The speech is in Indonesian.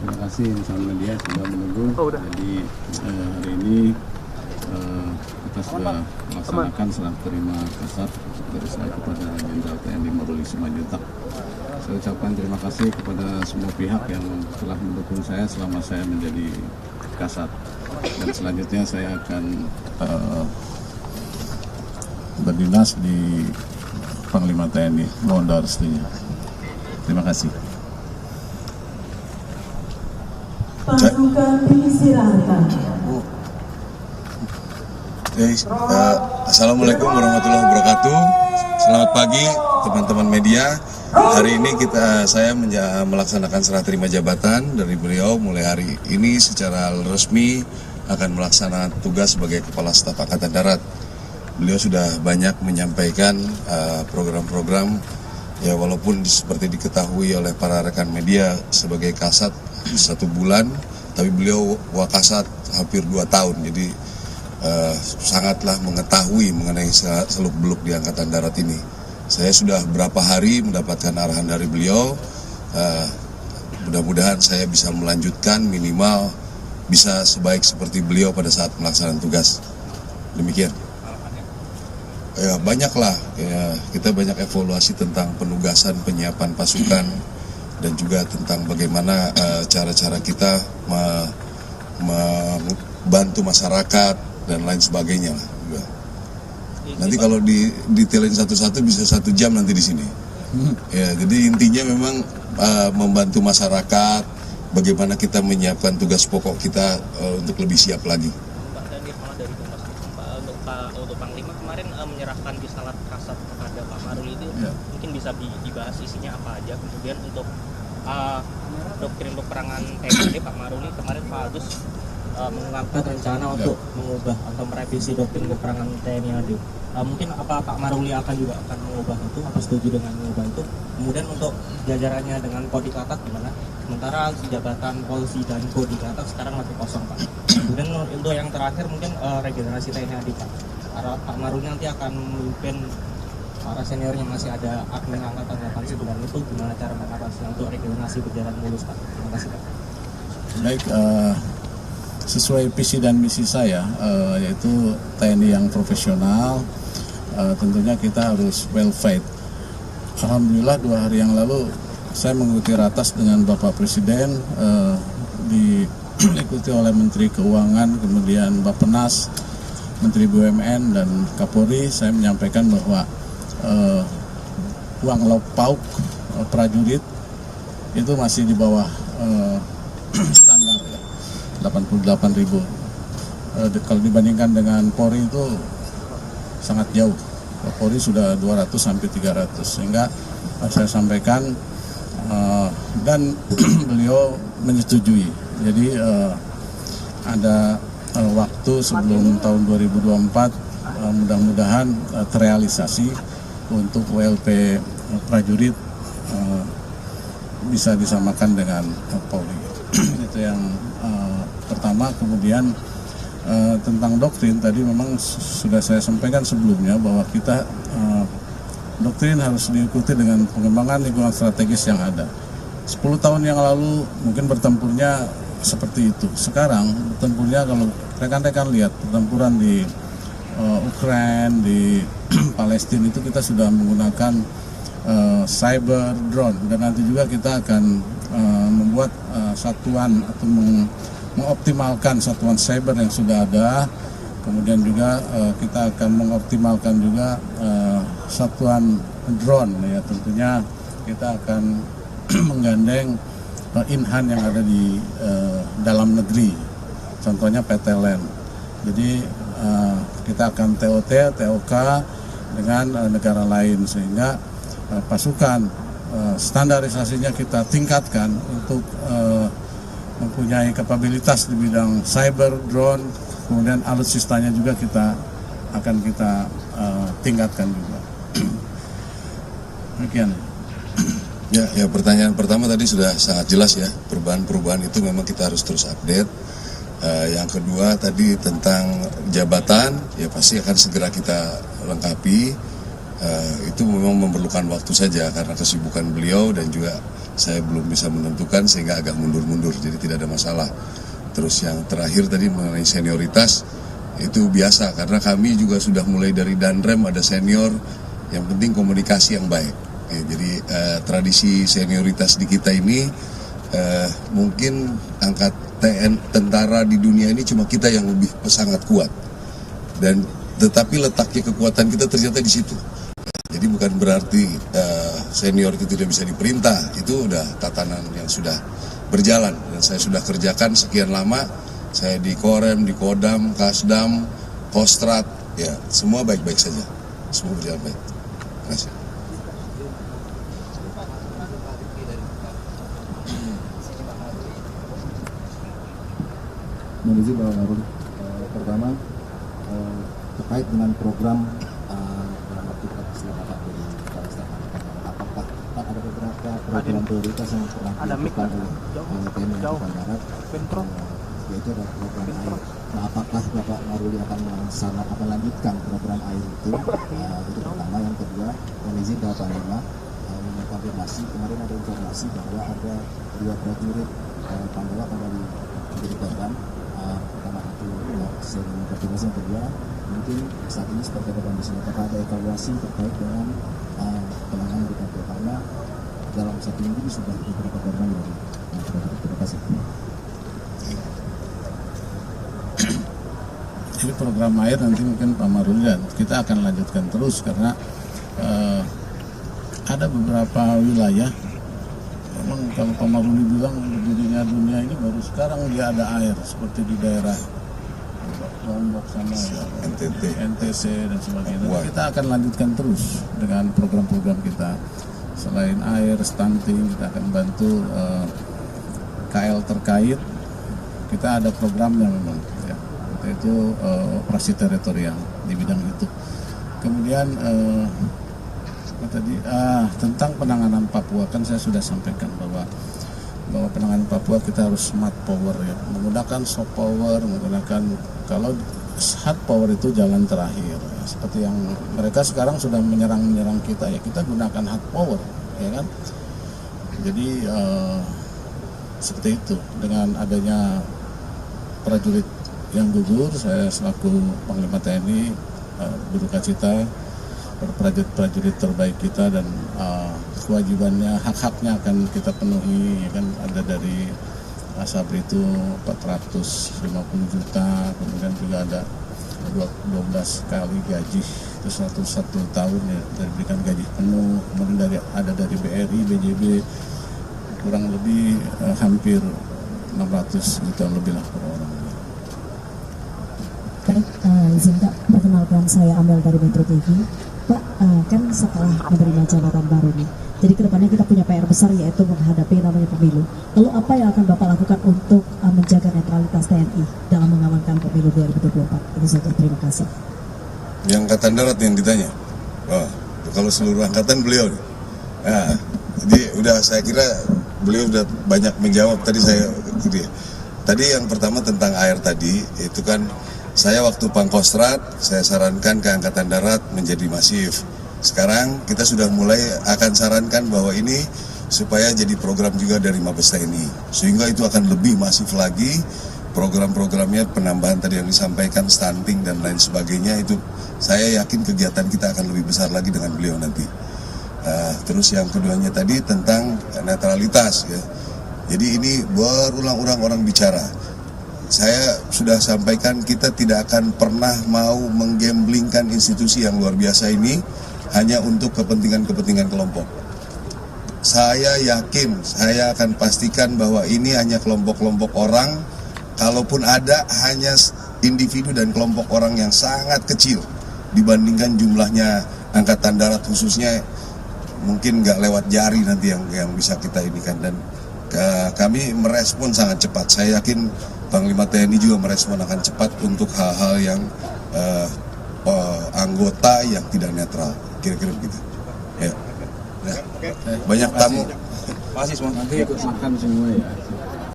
Terima kasih insan media sudah menunggu. Jadi hari ini kita sudah melaksanakan serah terima kasat dari saya kepada Jenderal TNI Maruli Simanjuntak. Saya ucapkan terima kasih kepada semua pihak yang telah mendukung saya selama saya menjadi kasat. Dan selanjutnya saya akan berdinas di Panglima TNI. Mohon doa restunya. Terima kasih. Pasukan disilahkan. Assalamualaikum warahmatullahi wabarakatuh. Selamat pagi teman-teman media. Hari ini saya melaksanakan serah terima jabatan dari beliau. Mulai hari ini secara resmi akan melaksanakan tugas sebagai Kepala Staf Angkatan Darat. Beliau sudah banyak menyampaikan program-program, ya walaupun seperti diketahui oleh para rekan media sebagai kasat 1 bulan, tapi beliau wakasat hampir 2 tahun, jadi sangatlah mengetahui mengenai seluk-beluk di Angkatan Darat ini. Saya sudah berapa hari mendapatkan arahan dari beliau, mudah-mudahan saya bisa melanjutkan minimal bisa sebaik seperti beliau pada saat melaksanakan tugas. Demikian. Ya, banyaklah, ya, kita banyak evaluasi tentang penugasan penyiapan pasukan dan juga tentang bagaimana cara-cara kita membantu masyarakat dan lain sebagainya lah. Nanti kalau detailin satu-satu bisa 1 jam nanti di sini. Ya, jadi intinya memang membantu masyarakat, bagaimana kita menyiapkan tugas pokok kita untuk lebih siap lagi. Untuk Panglima kemarin menyerahkan Bisalat Kasat kepada Pak Maruli itu mungkin bisa dibahas isinya apa aja. Kemudian untuk doktrin peperangan TNI Pak Maruli kemarin Pak Agus mengangkat rencana untuk mengubah atau merevisi doktrin peperangan TNI AD. Mungkin apa Pak Maruli juga akan mengubah itu, apa setuju dengan mengubah itu? Kemudian untuk jajarannya dengan Kodikatak gimana? Sementara jabatan Polisi dan Kodikatak sekarang masih kosong Pak. Kemudian untuk yang terakhir mungkin regenerasi TNI AD Pak. Pak Maruli nanti akan memimpin para seniornya masih ada admin angkatan 89 itu gimana cara mengatasinya untuk regenerasi berjalan mulus Pak? Terima kasih Pak. Baik, sesuai visi dan misi saya, yaitu TNI yang profesional, tentunya kita harus well fed. Alhamdulillah 2 hari yang lalu saya mengikuti ratas dengan Bapak Presiden, diikuti oleh Menteri Keuangan, kemudian Bappenas, Menteri BUMN dan Kapolri. Saya menyampaikan bahwa uang lauk pauk prajurit itu masih di bawah standar ya, 88.000. Kalau dibandingkan dengan Polri itu sangat jauh. Polri sudah 200 sampai 300, sehingga saya sampaikan dan beliau menyetujui. Jadi ada waktu sebelum tahun 2024 mudah-mudahan terrealisasi untuk WLP prajurit bisa disamakan dengan Polri. Itu yang pertama. Kemudian tentang doktrin tadi memang sudah saya sampaikan sebelumnya bahwa kita doktrin harus diikuti dengan pengembangan lingkungan strategis yang ada. 10 tahun yang lalu mungkin bertempurnya seperti itu. Sekarang bertempurnya, kalau rekan-rekan lihat pertempuran di Ukraina, di Palestina itu kita sudah menggunakan cyber drone, dan nanti juga kita akan membuat satuan atau mengoptimalkan satuan cyber yang sudah ada. Kemudian juga kita akan mengoptimalkan juga satuan drone, ya tentunya kita akan menggandeng Inhan yang ada di dalam negeri, contohnya PT LAN. Jadi kita akan TOT, TOK dengan negara lain, sehingga pasukan standarisasinya kita tingkatkan untuk mempunyai kapabilitas di bidang cyber, drone, kemudian alutsistanya juga kita tingkatkan juga. Demikian. Ya, pertanyaan pertama tadi sudah sangat jelas ya, perubahan-perubahan itu memang kita harus terus update. Yang kedua tadi tentang jabatan, ya pasti akan segera kita lengkapi. Itu memang memerlukan waktu saja karena kesibukan beliau dan juga saya belum bisa menentukan sehingga agak mundur-mundur, jadi tidak ada masalah. Terus yang terakhir tadi mengenai senioritas, itu biasa karena kami juga sudah mulai dari Danrem ada senior, yang penting komunikasi yang baik. Ya, jadi tradisi senioritas di kita ini mungkin angkat tentara di dunia ini cuma kita yang lebih sangat kuat, dan tetapi letaknya kekuatan kita ternyata di situ. Jadi bukan berarti senior itu tidak bisa diperintah, itu udah tatanan yang sudah berjalan dan saya sudah kerjakan sekian lama. Saya di Korem, di Kodam, Kasdam, Kostrat, ya semua baik-baik saja, semua berjalan baik. Terima kasih. Menuju Bapak Maruli, pertama terkait dengan program dalam waktu keselamatan dari apakah ada beberapa program prioritas yang pernah dilakukan oleh TNI Angkatan Darat, yaitu ada program air. Nah, apakah Bapak Maruli akan melanjutkan program air itu? Itu pertama. Yang kedua, mohon izin Bapak Panglima mengkonfirmasi, kemarin ada informasi bahwa ada 2 prajurit Pandawa kembali menjadi korban. Pertama itu saya konfirmasi. Yang kedua, mungkin saat ini seperti apa kondisinya, apakah ada evaluasi terkait dengan penanganan di Papua, karena dalam 1 minggu ini sudah beberapa korban dari prajurit. Terima kasih. Jadi program air nanti mungkin Pak Maruli dan kita akan lanjutkan terus karena ada beberapa wilayah memang kalau Pak Maruli bilang berdirinya dunia ini baru sekarang dia ada air, seperti di daerah Lombok sama ya, NTC dan sebagainya. Dan kita akan lanjutkan terus dengan program-program kita. Selain air, stunting, kita akan bantu KL terkait. Kita ada programnya memang ya, itu operasi teritorial di bidang itu. Kemudian tadi tentang penanganan Papua, kan saya sudah sampaikan bahwa penanganan Papua kita harus smart power ya, menggunakan soft power, menggunakan, kalau hard power itu jalan terakhir ya. Seperti yang mereka sekarang sudah menyerang kita ya, kita gunakan hard power ya kan. Jadi seperti itu. Dengan adanya prajurit yang gugur, saya selaku Panglima TNI berduka cita pada prajurit terbaik kita, dan kewajibannya, hak-haknya akan kita penuhi ya kan. Ada dari Asabri itu 450 juta, kemudian juga ada 12 kali gaji itu 1 tahun ya, diberikan gaji penuh. Kemudian ada dari BRI, BJB kurang lebih hampir 600 juta lebih lah per orang. Baik, izin Kak, perkenalkan saya Amel dari Metro TV. Pak, kan setelah menerima jabatan baru nih, jadi kedepannya kita punya PR besar, yaitu menghadapi namanya pemilu. Lalu apa yang akan Bapak lakukan untuk menjaga netralitas TNI dalam mengamankan pemilu 2024? Itu saja, terima kasih. Yang Angkatan Darat yang ditanya, kalau seluruh angkatan beliau, nah, jadi udah saya kira beliau udah banyak menjawab tadi saya. Tadi yang pertama tentang air tadi, itu kan saya waktu Pangkostrat, saya sarankan ke Angkatan Darat menjadi masif. Sekarang kita sudah mulai akan sarankan bahwa ini supaya jadi program juga dari Mabes TNI. Sehingga itu akan lebih masif lagi program-programnya, penambahan tadi yang disampaikan, stunting dan lain sebagainya. Itu saya yakin kegiatan kita akan lebih besar lagi dengan beliau nanti. Terus yang keduanya tadi tentang netralitas ya. Jadi ini berulang-ulang orang bicara. Saya sudah sampaikan kita tidak akan pernah mau menggamblingkan institusi yang luar biasa ini hanya untuk kepentingan-kepentingan kelompok. Saya yakin, saya akan pastikan bahwa ini hanya kelompok-kelompok orang, kalaupun ada hanya individu dan kelompok orang yang sangat kecil dibandingkan jumlahnya Angkatan Darat khususnya, mungkin nggak lewat jari nanti yang bisa kita inikan. Dan kami merespon sangat cepat. Saya yakin Panglima TNI juga merespon akan cepat untuk hal-hal yang anggota yang tidak netral, kira-kira begitu. Ya. Banyak tamu. Masih nanti ikut makan semua ya.